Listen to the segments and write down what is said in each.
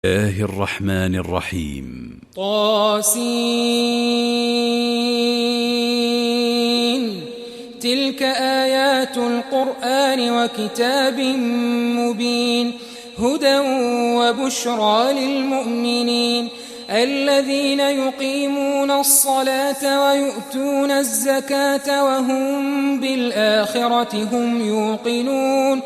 الله الرحمن الرحيم طاسين تلك آيات القرآن وكتاب مبين هدى وبشرى للمؤمنين الذين يقيمون الصلاة ويؤتون الزكاة وهم بالآخرة هم يوقنون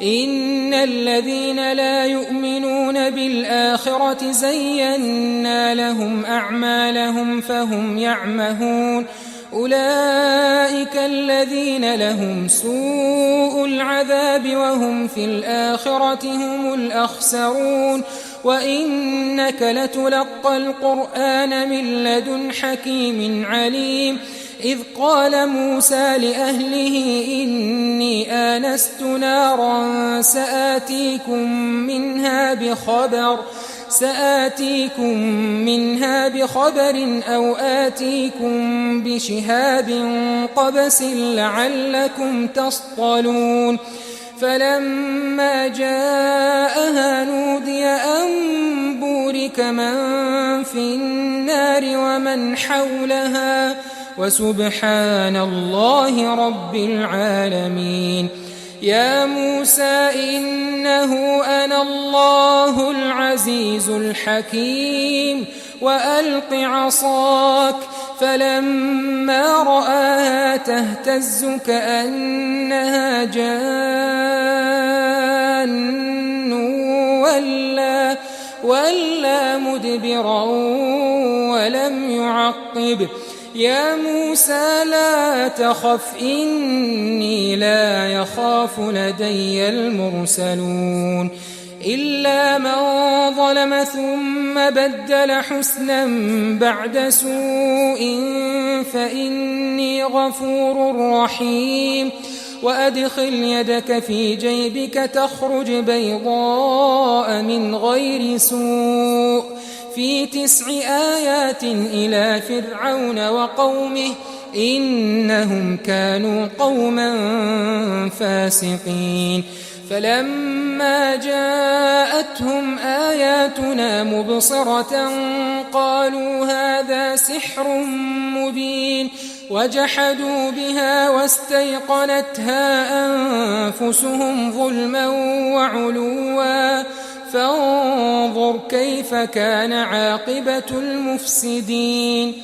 إن الذين لا يؤمنون بالآخرة زينا لهم أعمالهم فهم يعمهون أولئك الذين لهم سوء العذاب وهم في الآخرة هم الأخسرون وإنك لتلقى القرآن من لدن حكيم عليم إذ قال موسى لأهله إني آنست نارا سآتيكم منها بخبر أو آتيكم بشهاب قبس لعلكم تصطلون فلما جاءها نودي أن بورك من في النار ومن حولها وسبحان الله رب العالمين يا موسى إنه أنا الله العزيز الحكيم وألق عصاك فلما رآها تهتز كأنها جان ولا مدبرا ولم يعقب يا موسى لا تخف إني لا يخاف لدي المرسلون إلا من ظلم ثم بدل حسنا بعد سوء فإني غفور رحيم وأدخل يدك في جيبك تخرج بيضاء من غير سوء في 9 آيات إلى فرعون وقومه إنهم كانوا قوما فاسقين فلما جاءتهم آياتنا مبصرة قالوا هذا سحر مبين وجحدوا بها واستيقنتها أنفسهم ظلما وعلوا فانظر كيف كان عاقبة المفسدين